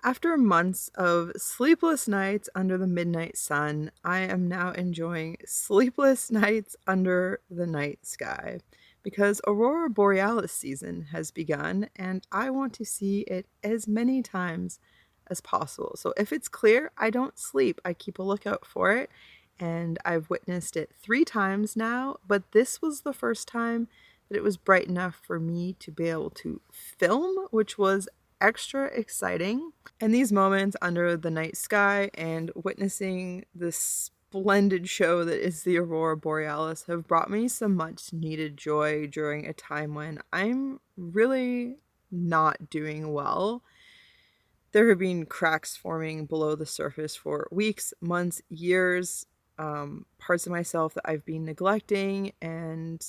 After months of sleepless nights under the midnight sun, I am now enjoying sleepless nights under the night sky because Aurora Borealis season has begun and I want to see it as many times as possible. So if it's clear, I don't sleep. I keep a lookout for it and I've witnessed it 3 times now, but this was the first time that it was bright enough for me to be able to film, which was extra exciting. And these moments under the night sky and witnessing this splendid show that is the Aurora Borealis have brought me some much needed joy during a time when I'm really not doing well. There have been cracks forming below the surface for weeks, months, years, parts of myself that I've been neglecting, and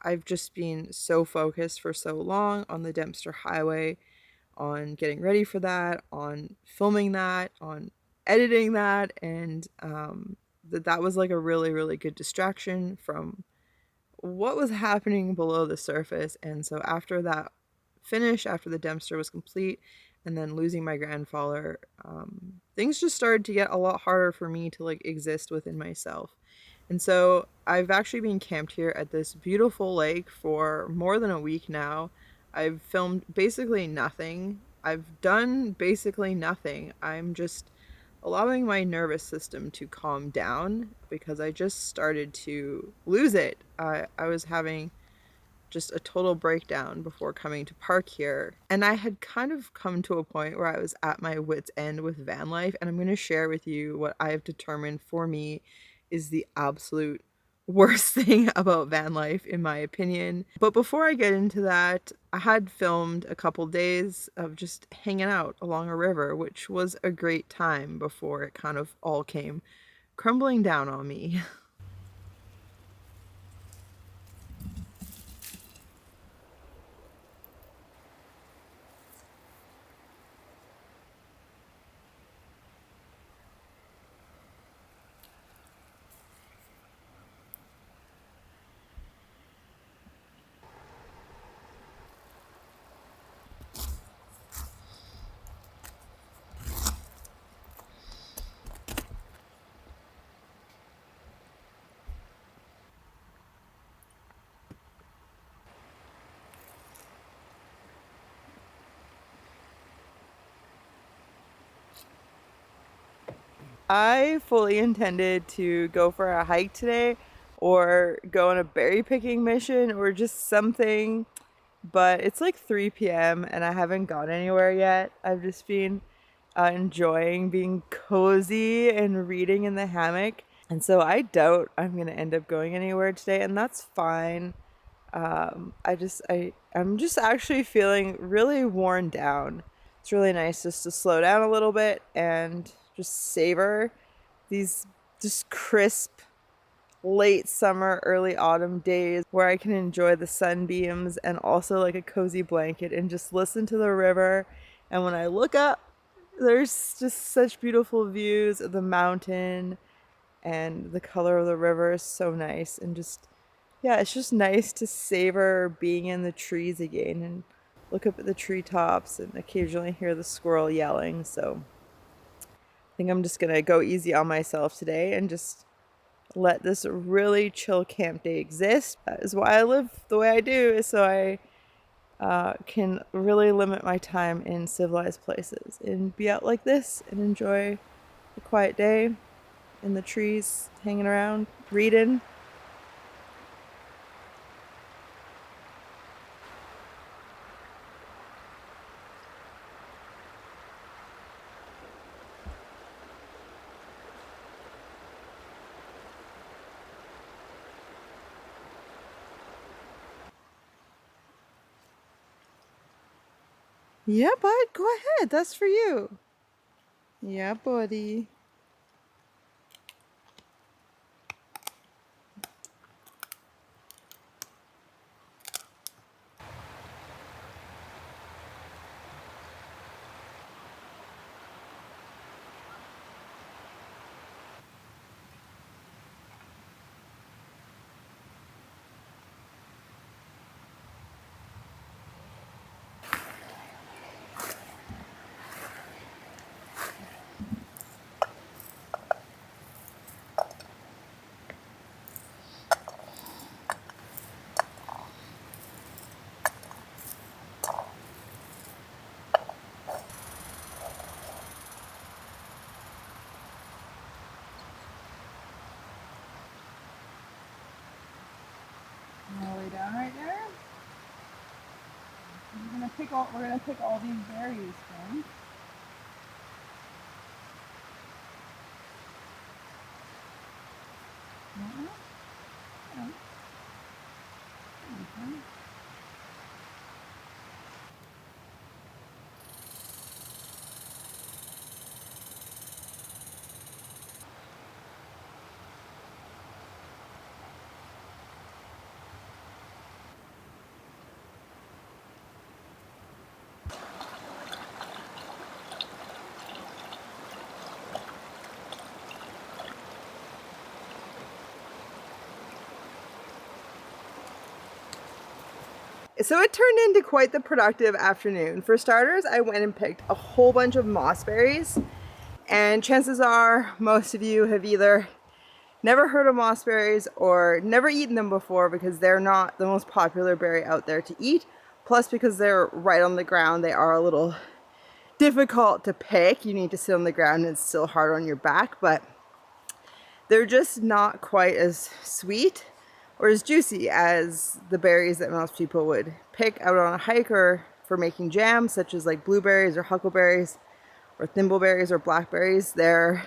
I've just been so focused for so long on the Dempster Highway, on getting ready for that, on filming that, on editing that, and that was like a really, really good distraction from what was happening below the surface. And so after that finish, after the Dempster was complete, and then losing my grandfather, things just started to get a lot harder for me to like exist within myself. And so I've actually been camped here at this beautiful lake for more than a week now. I've filmed basically nothing. I've done basically nothing. I'm just allowing my nervous system to calm down because I just started to lose it. I was having just a total breakdown before coming to park here. And I had kind of come to a point where I was at my wit's end with van life. And I'm going to share with you what I have determined for me is the absolute worst thing about van life, in my opinion. But before I get into that, I had filmed a couple days of just hanging out along a river, which was a great time before it kind of all came crumbling down on me. I fully intended to go for a hike today or go on a berry picking mission or just something, but it's like 3 p.m. and I haven't gone anywhere yet. I've just been enjoying being cozy and reading in the hammock. And so I doubt I'm going to end up going anywhere today, and that's fine. I'm just actually feeling really worn down. It's really nice just to slow down a little bit and just savor these just crisp late summer, early autumn days where I can enjoy the sunbeams and also like a cozy blanket and just listen to the river. And when I look up, there's just such beautiful views of the mountain and the color of the river is so nice. And just, yeah, it's just nice to savor being in the trees again and look up at the treetops and occasionally hear the squirrel yelling. So I think I'm just gonna go easy on myself today and just let this really chill camp day exist. That is why I live the way I do, is so I can really limit my time in civilized places and be out like this and enjoy a quiet day in the trees, hanging around, reading. Yeah, bud, go ahead. That's for you. Yeah, buddy. we're gonna pick all these berries from. So it turned into quite the productive afternoon. For starters, I went and picked a whole bunch of mossberries, and chances are most of you have either never heard of mossberries or never eaten them before because they're not the most popular berry out there to eat. Plus, because they're right on the ground, they are a little difficult to pick. You need to sit on the ground and it's still hard on your back, but they're just not quite as sweet or as juicy as the berries that most people would pick out on a hike or for making jam, such as like blueberries or huckleberries or thimbleberries or blackberries. They're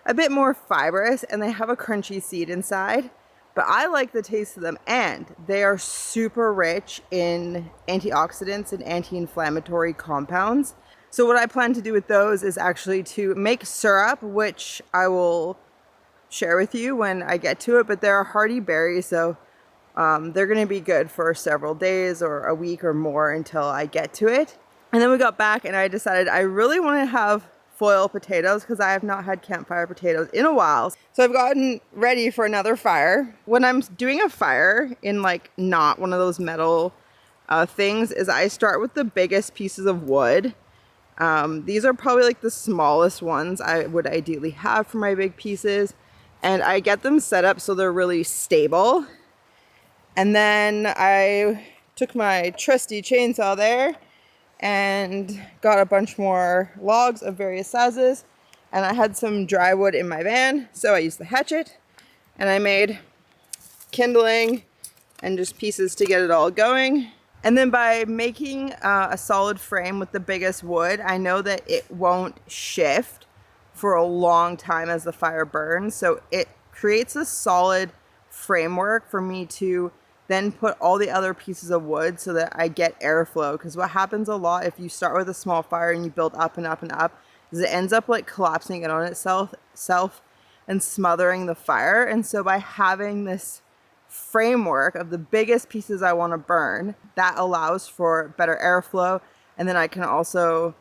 a bit more fibrous and they have a crunchy seed inside, but I like the taste of them, and they are super rich in antioxidants and anti-inflammatory compounds. So what I plan to do with those is actually to make syrup, which I will share with you when I get to it, but they're a hardy berry, so they're going to be good for several days or a week or more until I get to it. And then we got back and I decided I really want to have foil potatoes because I have not had campfire potatoes in a while. So I've gotten ready for another fire. When I'm doing a fire in like not one of those metal things, is I start with the biggest pieces of wood. These are probably like the smallest ones I would ideally have for my big pieces. And I get them set up so they're really stable. And then I took my trusty chainsaw there and got a bunch more logs of various sizes. And I had some dry wood in my van, so I used the hatchet. And I made kindling and just pieces to get it all going. And then by making a solid frame with the biggest wood, I know that it won't shift for a long time as the fire burns. So it creates a solid framework for me to then put all the other pieces of wood so that I get airflow. Because what happens a lot if you start with a small fire and you build up and up and up is it ends up like collapsing in on itself and smothering the fire. And so by having this framework of the biggest pieces I want to burn, that allows for better airflow. And then I can also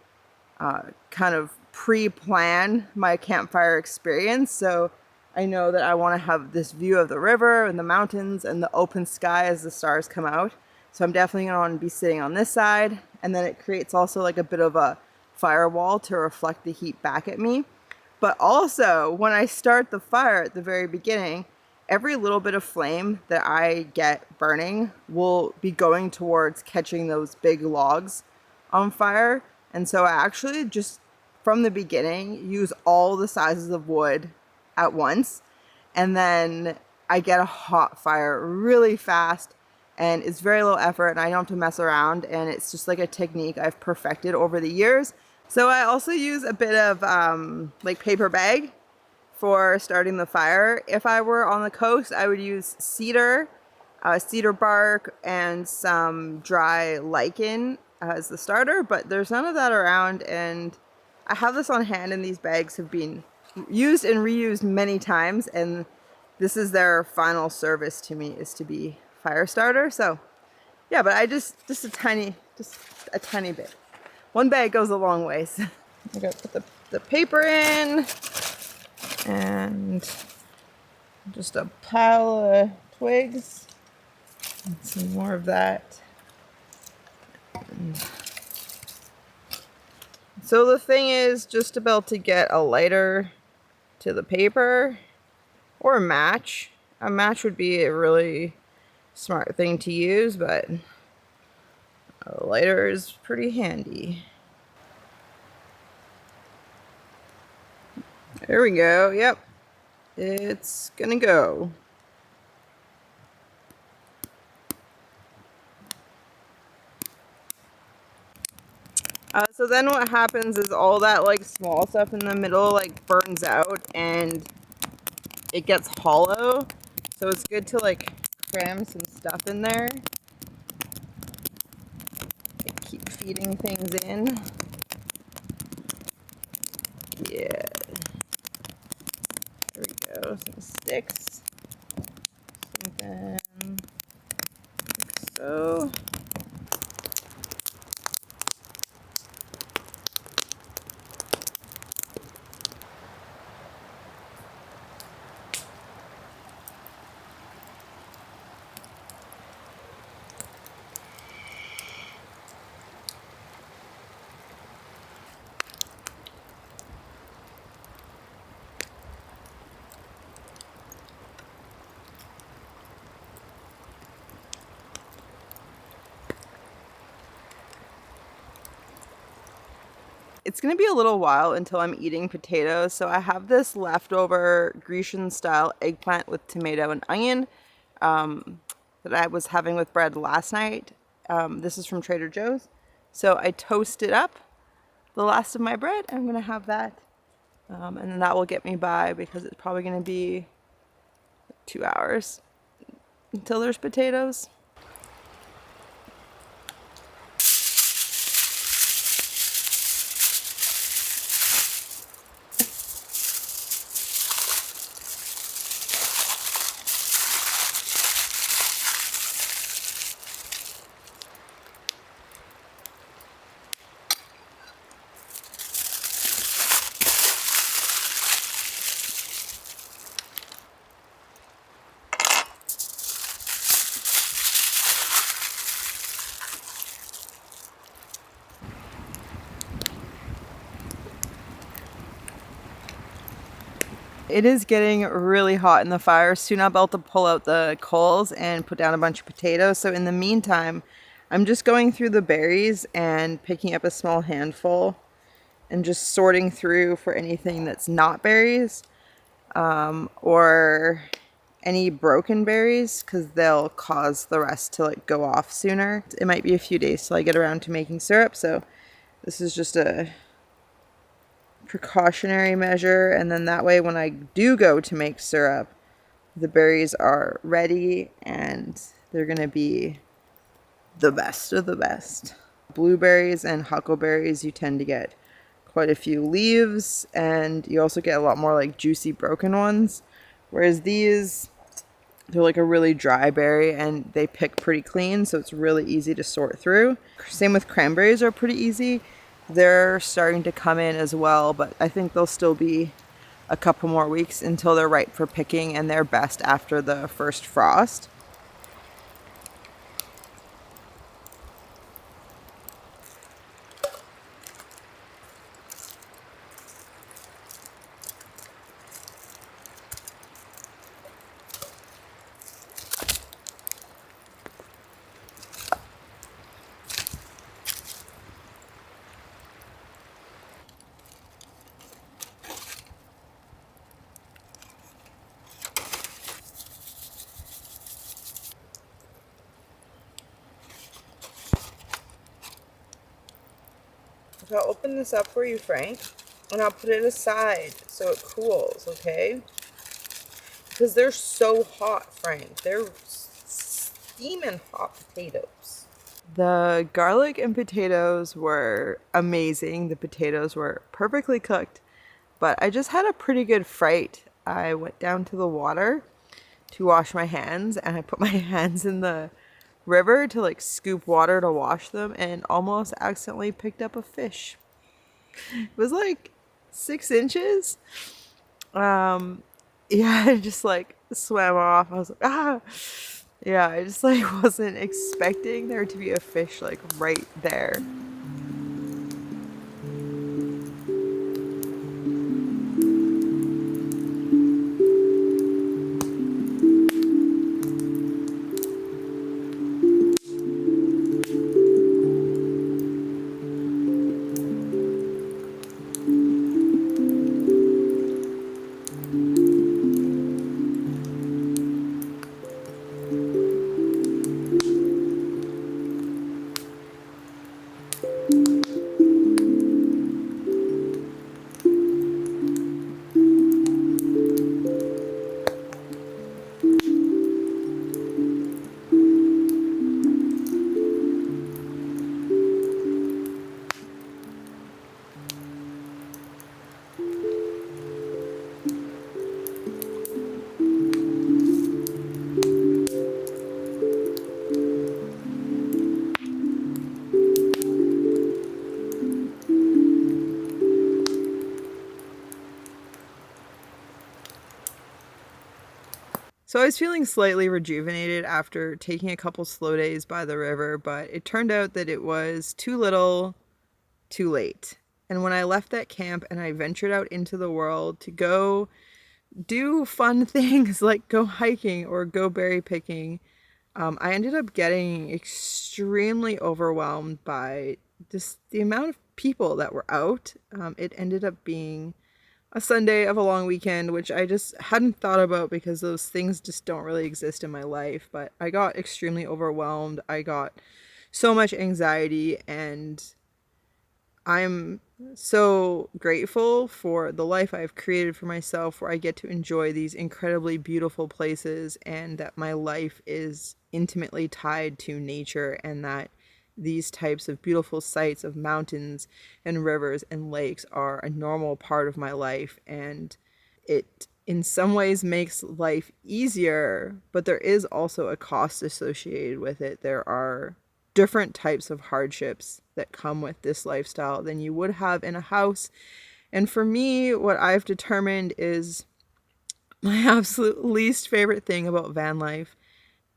kind of pre-plan my campfire experience. So I know that I want to have this view of the river and the mountains and the open sky as the stars come out. So I'm definitely going to be sitting on this side. And then it creates also like a bit of a firewall to reflect the heat back at me. But also when I start the fire at the very beginning, every little bit of flame that I get burning will be going towards catching those big logs on fire. And so I actually just from the beginning use all the sizes of wood at once, and then I get a hot fire really fast, and it's very low effort and I don't have to mess around, and it's just like a technique I've perfected over the years. So I also use a bit of like paper bag for starting the fire. If I were on the coast, I would use cedar bark and some dry lichen as the starter, but there's none of that around, and I have this on hand, and these bags have been used and reused many times, and this is their final service to me, is to be fire starter. So yeah, but I just a tiny bit. One bag goes a long ways. I gotta put the paper in, and just a pile of twigs and some more of that. So the thing is just about to get a lighter to the paper, or a match. A match would be a really smart thing to use, but a lighter is pretty handy. There we go. Yep, it's gonna go. So then what happens is all that like small stuff in the middle like burns out and it gets hollow. So it's good to like cram some stuff in there. Keep feeding things in. Yeah. There we go. Some sticks. Something like so. It's gonna be a little while until I'm eating potatoes, so I have this leftover Grecian style eggplant with tomato and onion that I was having with bread last night. This is from Trader Joe's. So I toasted up the last of my bread. I'm gonna have that, and then that will get me by because it's probably gonna be 2 hours until there's potatoes. It is getting really hot in the fire. Soon I'm about to pull out the coals and put down a bunch of potatoes. So in the meantime, I'm just going through the berries and picking up a small handful and just sorting through for anything that's not berries, or any broken berries, because they'll cause the rest to like go off sooner. It might be a few days till I get around to making syrup, so this is just a precautionary measure, and then that way when I do go to make syrup, the berries are ready and they're gonna be the best of the best. Blueberries and huckleberries, you tend to get quite a few leaves, and you also get a lot more like juicy broken ones, whereas these, they're like a really dry berry and they pick pretty clean, so it's really easy to sort through. Same with cranberries, are pretty easy. They're starting to come in as well, but I think they'll still be a couple more weeks until they're ripe for picking, and they're best after the first frost. So I'll open this up for you, Frank, and I'll put it aside so it cools, okay? Because they're so hot, Frank. They're steaming hot potatoes. The garlic and potatoes were amazing. The potatoes were perfectly cooked, but I just had a pretty good fright. I went down to the water to wash my hands, and I put my hands in the river to like scoop water to wash them, and almost accidentally picked up a fish. It was like 6 inches. Yeah, I just like swam off. I was like, ah. Yeah, I just like wasn't expecting there to be a fish like right there. So I was feeling slightly rejuvenated after taking a couple slow days by the river, but it turned out that it was too little, too late. And when I left that camp and I ventured out into the world to go do fun things like go hiking or go berry picking, I ended up getting extremely overwhelmed by just the amount of people that were out. It ended up being a Sunday of a long weekend, which I just hadn't thought about because those things just don't really exist in my life. But I got extremely overwhelmed. I got so much anxiety, and I'm so grateful for the life I've created for myself where I get to enjoy these incredibly beautiful places and that my life is intimately tied to nature and that these types of beautiful sights of mountains and rivers and lakes are a normal part of my life, and it in some ways makes life easier, but there is also a cost associated with it. There are different types of hardships that come with this lifestyle than you would have in a house. And for me, what I've determined is my absolute least favorite thing about van life.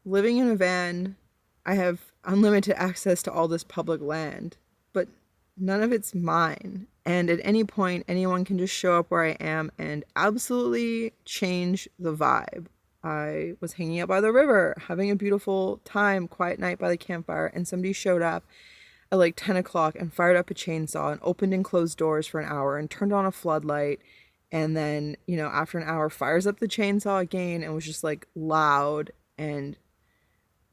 Living in a van, I have unlimited access to all this public land, but none of it's mine. And at any point, anyone can just show up where I am and absolutely change the vibe. I was hanging out by the river, having a beautiful time, quiet night by the campfire, and somebody showed up at like 10 o'clock and fired up a chainsaw and opened and closed doors for an hour and turned on a floodlight. And then, after an hour, fires up the chainsaw again and was just like loud. And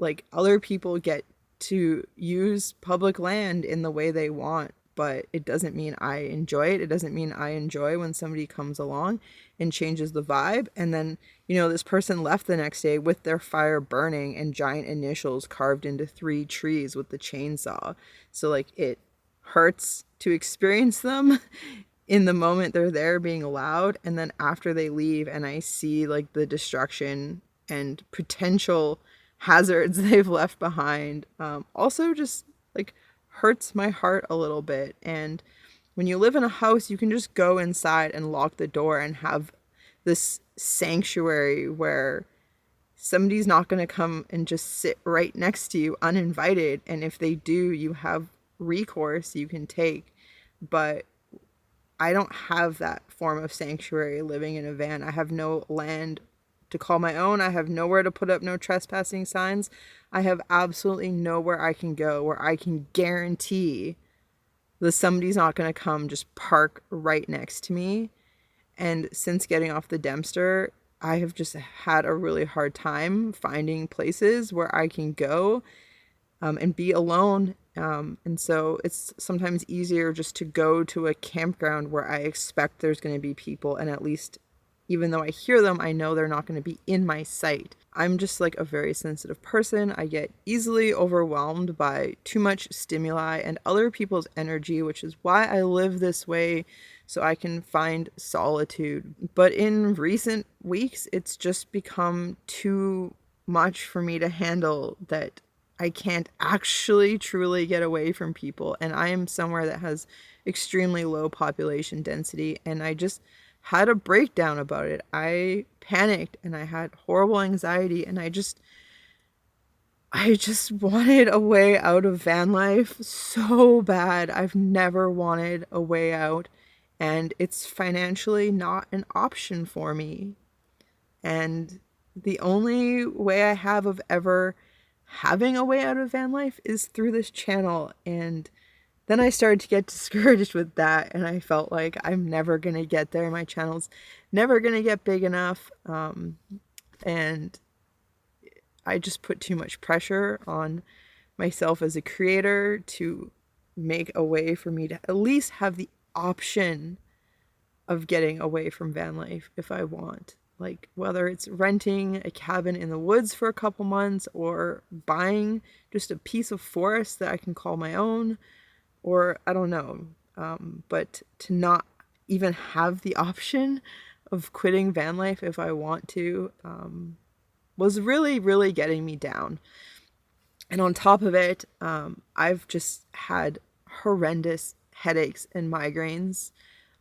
like other people get to use public land in the way they want, but it doesn't mean I enjoy it. It doesn't mean I enjoy when somebody comes along and changes the vibe. And then, this person left the next day with their fire burning and giant initials carved into 3 trees with the chainsaw. So like it hurts to experience them in the moment they're there being loud, and then after they leave and I see like the destruction and potential hazards they've left behind, also just like hurts my heart a little bit. And when you live in a house, you can just go inside and lock the door and have this sanctuary where somebody's not going to come and just sit right next to you uninvited. And if they do, you have recourse you can take. But I don't have that form of sanctuary living in a van. I have no land to call my own. I have nowhere to put up no trespassing signs. I have absolutely nowhere I can go where I can guarantee that somebody's not going to come just park right next to me. And since getting off the Dempster, I have just had a really hard time finding places where I can go and be alone. And so it's sometimes easier just to go to a campground where I expect there's going to be people, and at least even though I hear them, I know they're not going to be in my sight. I'm just like a very sensitive person. I get easily overwhelmed by too much stimuli and other people's energy, which is why I live this way, so I can find solitude. But in recent weeks, it's just become too much for me to handle that I can't actually truly get away from people. And I am somewhere that has extremely low population density, and I just had a breakdown about it. I panicked and I had horrible anxiety, and I just wanted a way out of van life so bad. I've never wanted a way out, and it's financially not an option for me. And the only way I have of ever having a way out of van life is through this channel. And then I started to get discouraged with that, and I felt like I'm never going to get there. My channel's never going to get big enough. And I just put too much pressure on myself as a creator to make a way for me to at least have the option of getting away from van life if I want. Like whether it's renting a cabin in the woods for a couple months or buying just a piece of forest that I can call my own, or I don't know. But to not even have the option of quitting van life if I want to was really, really getting me down. And on top of it, I've just had horrendous headaches and migraines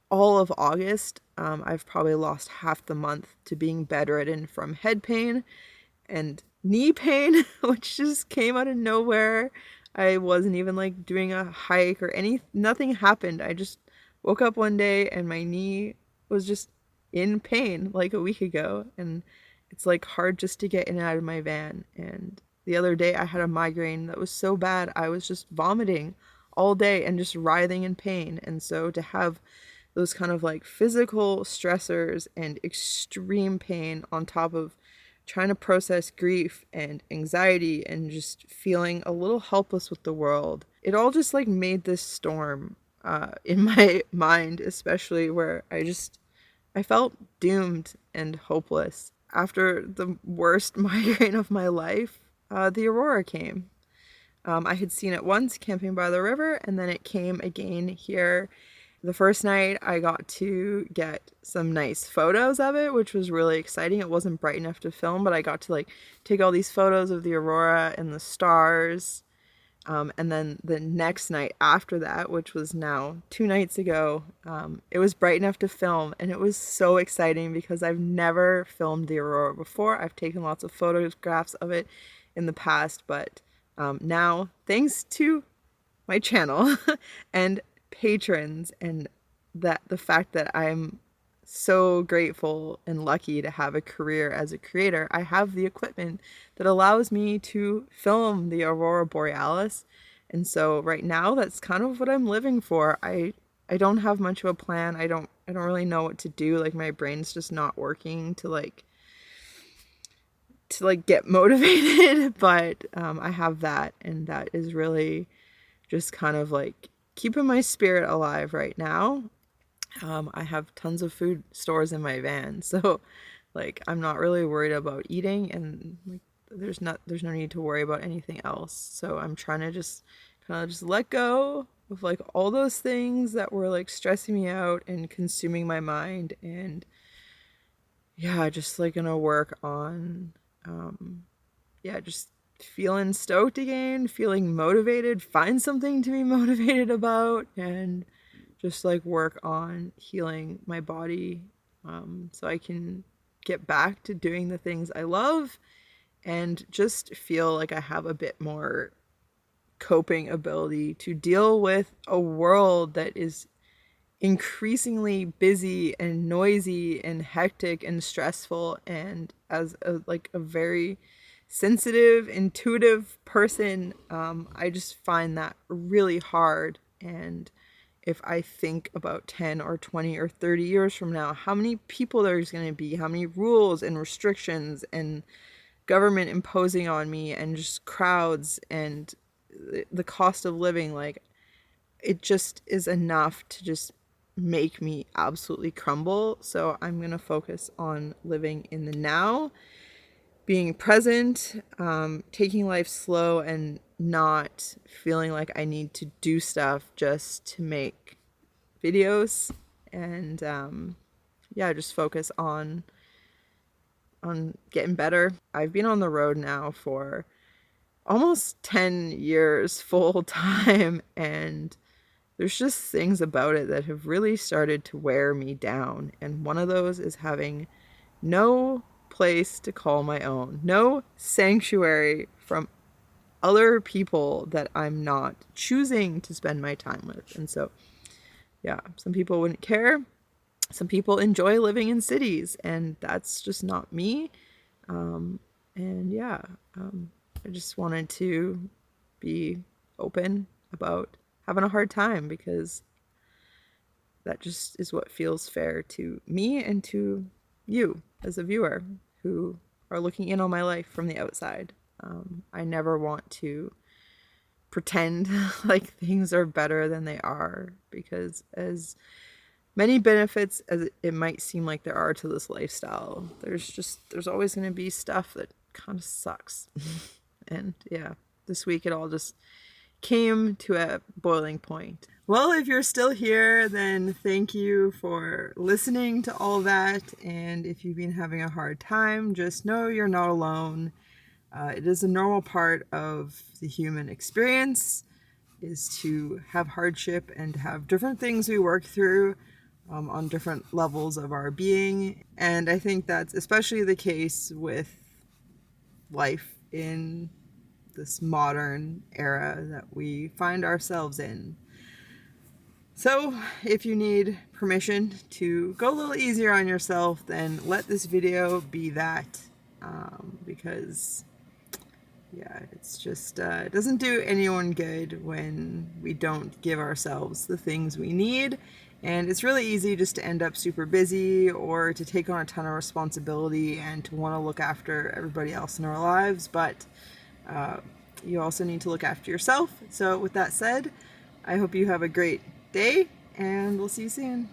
all of August. I've probably lost half the month to being bedridden from head pain and knee pain, which just came out of nowhere. I wasn't even like doing a hike or nothing happened. I just woke up one day and my knee was just in pain like a week ago. And it's like hard just to get in and out of my van. And the other day I had a migraine that was so bad I was just vomiting all day and just writhing in pain. And so to have those kind of like physical stressors and extreme pain on top of trying to process grief and anxiety and just feeling a little helpless with the world, it all just like made this storm in my mind, especially where I felt doomed and hopeless. After the worst migraine of my life, the Aurora came. I had seen it once camping by the river, and then it came again here. The first night I got to get some nice photos of it, which was really exciting. It wasn't bright enough to film, but I got to like take all these photos of the aurora and the stars. And then the next night after that, which was now 2 nights ago, it was bright enough to film, and it was so exciting because I've never filmed the aurora before. I've taken lots of photographs of it in the past, but now, thanks to my channel and patrons, and that the fact that I'm so grateful and lucky to have a career as a creator, I have the equipment that allows me to film the aurora borealis. And so right now that's kind of what I'm living for. I don't have much of a plan. I don't really know what to do. Like my brain's just not working to get motivated, but I have that, and that is really just kind of like keeping my spirit alive right now. I have tons of food stores in my van, so like I'm not really worried about eating, and like there's no need to worry about anything else. So I'm trying to just kind of just let go of like all those things that were like stressing me out and consuming my mind, and yeah, just like gonna work on just feeling stoked again, feeling motivated, find something to be motivated about, and just like work on healing my body, so I can get back to doing the things I love and just feel like I have a bit more coping ability to deal with a world that is increasingly busy and noisy and hectic and stressful. And as a very sensitive, intuitive person, I just find that really hard. And if I think about 10 or 20 or 30 years from now, how many people there's going to be, how many rules and restrictions and government imposing on me, and just crowds and the cost of living, like it just is enough to just make me absolutely crumble. So I'm going to focus on living in the now, being present, taking life slow, and not feeling like I need to do stuff just to make videos. And just focus on getting better. I've been on the road now for almost 10 years full time, and there's just things about it that have really started to wear me down. And one of those is having no place to call my own, no sanctuary from other people that I'm not choosing to spend my time with. And so, yeah, some people wouldn't care. Some people enjoy living in cities, and that's just not me. And yeah, I just wanted to be open about having a hard time, because that just is what feels fair to me and to you as a viewer who are looking in on my life from the outside. I never want to pretend like things are better than they are, because as many benefits as it might seem like there are to this lifestyle, there's always going to be stuff that kind of sucks. And yeah, this week it all just came to a boiling point. Well, if you're still here, then thank you for listening to all that. And if you've been having a hard time, just know you're not alone. It is a normal part of the human experience, is to have hardship and have different things we work through. on different levels of our being. And I think that's especially the case with life in this modern era that we find ourselves in. So if you need permission to go a little easier on yourself, then let this video be that, because yeah, it's just, it doesn't do anyone good when we don't give ourselves the things we need. And it's really easy just to end up super busy or to take on a ton of responsibility and to want to look after everybody else in our lives. But you also need to look after yourself. So with that said, I hope you have a great day, and we'll see you soon.